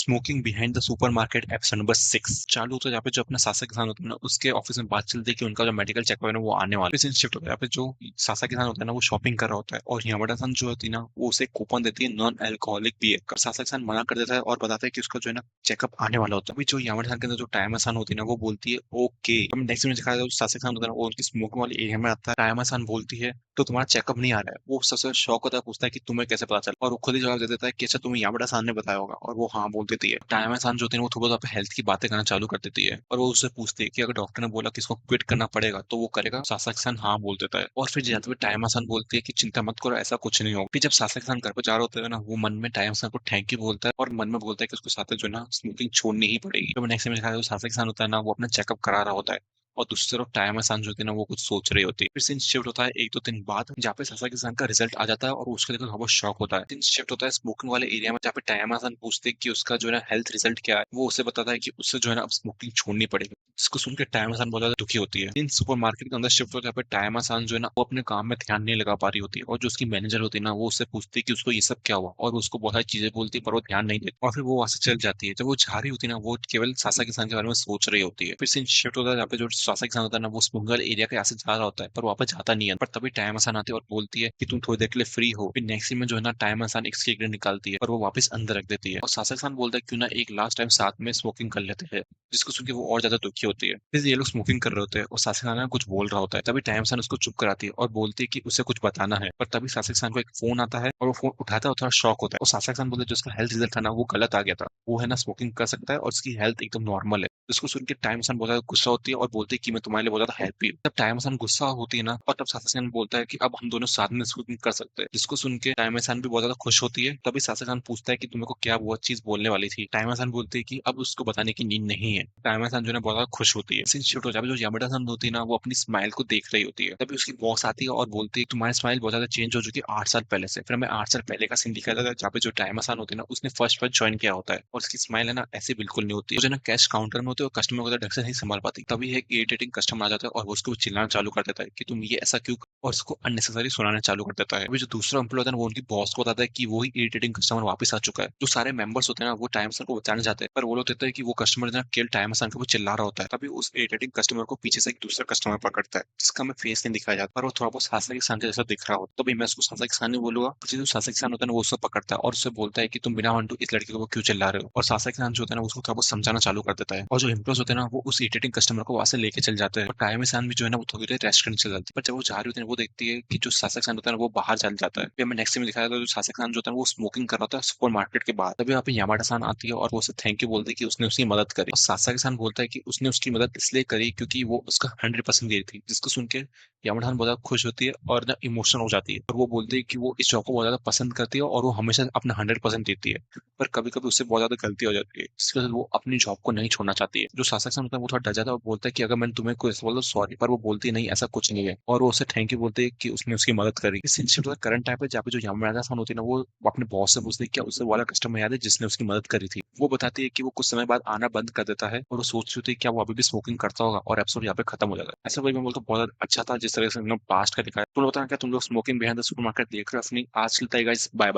Smoking behind the supermarket episode number 6 चालू होता है। यहाँ पे जो अपना सासा किसान होता है ना, उसके ऑफिस में बात चलती है कि उनका जो मेडिकल चेकअप है ना वो आने वाला है। सीन शिफ्ट होता है। यहाँ पे जो सासा किसान होता है ना वो शॉपिंग कर रहा होता है और यामाडा सन जो होती है ना वो उसे कूपन देती है नॉन अल्कोहलिक बियर का। सासा किसान मना कर देता है और बताता है कि उसका जो है ना चेकअप आने वाला होता है। अभी जो यामाडा सन के अंदर जो टाइम आसान होती है ना वो बोलती है ओके। हम नेक्स्ट में दिखाया जाए सासा किसान होता है ना वो उनकी स्मोकिंग वाली एरिया में आता है। टाइम आसान बोलती है तो तुम्हारा चेकअप नहीं आ रहा है। वो सबसे शौक होता है, पूछता है कि तुम्हें कैसे पता चला, और वो खुद ही जवाब दे देता है कि अच्छा तुम्हें यामाडा सान ने बताया होगा, और वो हाँ बोल देती है। टाइम आसान जो होती है वो थोड़ा बहुत हेल्थ की बातें करना चालू कर देती है और वो उससे पूछती है कि अगर डॉक्टर ने बोला कि इसको क्विट करना पड़ेगा तो वो करेगा। सासा किसान हाँ बोल देता है और फिर जाते हुए टाइम आसान बोलती है कि चिंता मत करो, ऐसा कुछ नहीं होगा। फिर जब सासा किसान घर पर जा रहे होते हैं ना, वो मन में टाइम आसान को थैंक यू बोलता है और मन में बोलता है कि उसको साथ जो है ना स्मोकिंग छोड़नी ही पड़ेगी। तो नेक्स्ट में दिखाया जो सासा किसान होता है ना वो अपना चेकअप करा रहा होता है और दूसरी तरफ टाइम आसान जो होती है ना वो कुछ सोच रही होती है। फिर सीन शिफ्ट होता है एक दो दिन बाद, जहाँ पे सासा किसान का रिजल्ट आ जाता है और उसके देखकर बहुत शॉक होता है। सीन शिफ्ट होता है स्मोकिंग वाले एरिया में, जहाँ पे टाइम आसान पूछते हैं कि उसका जो है ना हेल्थ रिजल्ट क्या है। वो उसे बताता है कि उससे जो है ना अब स्मोकिंग छोड़नी पड़ेगी। इसको सुन के टाइम आसान बहुत ज्यादा दुखी होती है। इन सुपर मार्केट के अंदर शिफ्ट होता है, जहाँ पे टाइम आसान जो है ना वो अपने काम में ध्यान नहीं लगा पा रही होती है और जो उसकी मैनेजर होती है ना वो उससे पूछती है कि उसको ये सब क्या हुआ, और उसको बहुत सारी चीजें बोलती है पर वो ध्यान नहीं देती और फिर वो वहां से चल जाती है। जब वो जा रही होती है ना वो केवल सासा किसान के बारे में सोच रही होती है। फिर सीन शिफ्ट होता है जहाँ पे जो सासा किसान होता है ना वो स्मुगल एरिया के यहाँ से जा रहा होता है पर वापस जाता नहीं है। पर तभी टाइम आसान आती है और बोलती है कि तुम थोड़ी देर के लिए फ्री हो। फिर नेक्स्ट सीन में जो है ना टाइम आसान एक सिगरेट निकालती है और वो वापस अंदर रख देती है और सासा किसान बोलता है क्यों ना एक लास्ट टाइम साथ में स्मोकिंग कर लेते हैं, जिसको सुन के वो और ज्यादा दुखी होती है। फिर ये लोग स्मोकिंग कर रहे होते हैं और सासा किसान कुछ बोल रहा होता है। तभी टाइम आसान उसको चुप कराती है और बोलती है कि उसे कुछ बताना है। पर तभी सासा किसान को एक फोन आता है और वो फोन उठाता है और थोड़ा शॉक होता है और सासा किसान बोलते हैं जो उसका हेल्थ रिजल्ट था ना वो गलत आ गया था, वो है ना स्मोकिंग कर सकता है और उसकी हेल्थ एकदम नॉर्मल है। जिसको सुन के टाइम आसान बहुत ज्यादा गुस्सा होती है और बोलती है कि मैं तुम्हारे लिए बहुत ज्यादा हेल्प ही हूँ। तब टाइम आसान गुस्सा होती है ना और तब सासा किसान बोलता है कि अब हम दोनों साथ में स्मोकिंग कर सकते हैं। जिसको सुन के टाइम आसान भी बहुत ज्यादा खुश होती है। तभी सासा किसान पूछता है कि तुम्हें को क्या वो चीज बोलने वाली थी। टाइम आसान बोलती है कि अब उसको बताने की नीड नहीं है। टाइम आसान जो है ना बहुत ज्यादा खुश होती है। सीन शिफ्ट हो जाता है, जो यामाडा सन होती है ना वो अपनी स्माइल को देख रही होती है। तभी उसकी बॉस आती है और बोलती है तुम्हारी स्माइल बहुत ज्यादा चेंज हो चुकी है 8 साल पहले से। फिर हमें 8 साल पहले का सीन दिखाया जाता है जहाँ पे जो टाइम आसान होती है ना उसने फर्स्ट फर्स्ट ज्वाइन किया होता है और उसकी स्माइल है ना ऐसे बिल्कुल नहीं होती है। वो जो है ना कैश काउंटर में होते हैं और कस्टमर को ढंग से नहीं संभाल पाती। तभी एक इरिटेटिंग कस्टमर आ जाता है और वो उसको चिल्लाना चालू कर देता है कि तुम ये ऐसा क्यों, और उसको अननेसेसरी सुनाना चालू कर देता है। अभी जो दूसरा एम्प्लॉय होता है ना वो उनकी बॉस को बताता है कि वही इरिटेटिंग कस्टमर वापस आ चुका है। जो सारे मेंबर्स होते हैं ना वो टाइम आसान को बचाने जाते हैं पर वो लोग कहते हैं कि वो कस्टमर जो है केवल टाइम आसान के वो चिल्ला रहा होता है। तभी उस इरिटेटिंग कस्टमर को पीछे से एक दूसरा कस्टमर पकड़ता है जिसका हमें फेस नहीं दिखाया जाता पर वो थोड़ा बहुत सासा किसान के जैसा दिख रहा हो। तभी मैं उसको सासा किसान नहीं बोलूंगा। पीछे जो सासा किसान होता है ना वो उसको पकड़ता है और उससे बोलता है कि तुम बिना वंटू इस लड़के को क्यों चिल्ला रहे हो। और सासा किसान जो होता है ना उसको थोड़ा बहुत समझाना चालू कर देता है और जो एम्प्लॉयज होते हैं ना वो उस इरिटेटिंग कस्टमर को वहां से लेके चल जाते हैं। और टाइम किसान भी जो है ना वो थोड़ी देर रेस्ट करने चल जाती है। पर जब वो जा रही होती है वो देखती है कि जो सासा किसान होता है ना वो बाहर चल जाता है। फिर हमें नेक्स्ट में दिखाया था जो सासा किसान जो होता है वो स्मोकिंग कर रहा था सुपर मार्केट के बाहर। तभी वहाँ पे यामाडा सान आती है और वो उसे थैंक यू बोलती है कि उसने उसकी मदद करी। और सासा किसान बोलता है कि उसने उसकी मदद इसलिए करी क्योंकि वो उसका 100% दे रही थी। जिसको सुन के यामाडा सान बहुत ज्यादा खुश होती है और ना इमोशनल हो जाती है और वो बोलती है कि वो इस जॉब को बहुत ज्यादा पसंद करती है और वो हमेशा अपना 100% देती है। पर कभी कभी उससे बहुत ज्यादा गलती हो जाती है जिसकी वजह से वो अपनी जॉब को नहीं छोड़ना चाहती है। जो शासक सन होता है वो थोड़ा डर जाता है और बोलता है कि अगर मैंने तुम्हें कोई ऐसा बोला तो सॉरी, पर वो बोलती है नहीं ऐसा कुछ नहीं है और वो उसे थैंक यू बोलते है कि उसने उसकी मदद करी। इस इंस्टीट्यूट का करंट टाइप है जहाँ पे जो यामादा सन होती है ना वो अपने बॉस से पूछती है क्या उससे वाला कस्टमर याद है जिसने उसकी मदद करी थी। वो बताती है कि वो कुछ समय बाद आना बंद कर देता है और वो सोच रही होती है क्या वो अभी भी स्मोकिंग करता होगा और एपिसोड यहाँ पे खत्म हो जाता है। ऐसा वही मैं बोलता हूँ बहुत अच्छा था जिस तरह से पास्ट का दिखाया। तुम बताना क्या तुम लोग स्मोकिंग बिहाइंड द सुपरमार्केट देख रहे हो अपनी आज चलता है गाइस। Bye bye.